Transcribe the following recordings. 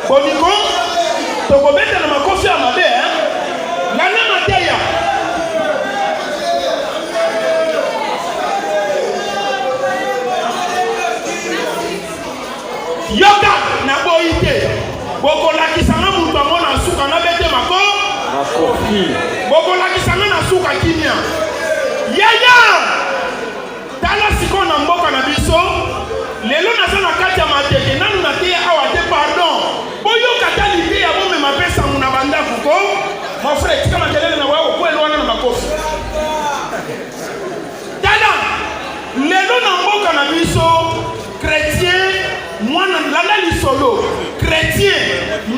Boniko, tokobeta na makofi ya mabe, ngana mateya. Yoka na boite, bokola kisanga mutu amona suka na bete makofi. Bokola kisanga na suka kimia. Yaya, tala siko na mboka na biso, lelo naza na kati ya mateke, nanu na te awa te pardon. Boyo katali te ya bome mapesa muna banda fuko. Mon frère, tika makelele na wao kwa elwana na makofi. Tala, lelo na mboka na biso, chrétien, mwana lala lisolo, chrétien,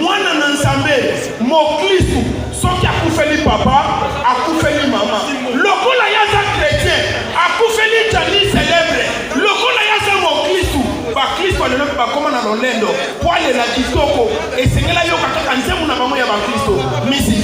mwana na nzambe, moklisu, soki akufeli papa, akufeli mama. Lokola yaza chrétien, akufeli jani célèbre. Lokola yaza moklisu, ba Kristo alelo ba koma na lolendo. Poale la kitoko, esengela yo kaka nzemu na bango ya ba Kristo. Misi.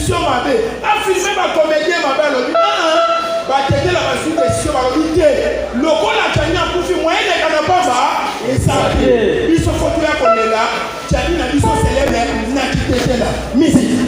décision mabe afilme bacomédien mabe alobi batetela bazwi décision balobi te lokola Tchani akufi moyeneka na pamba esaki biso foto ya kolela Tchani na biso célèbre na kitetela musique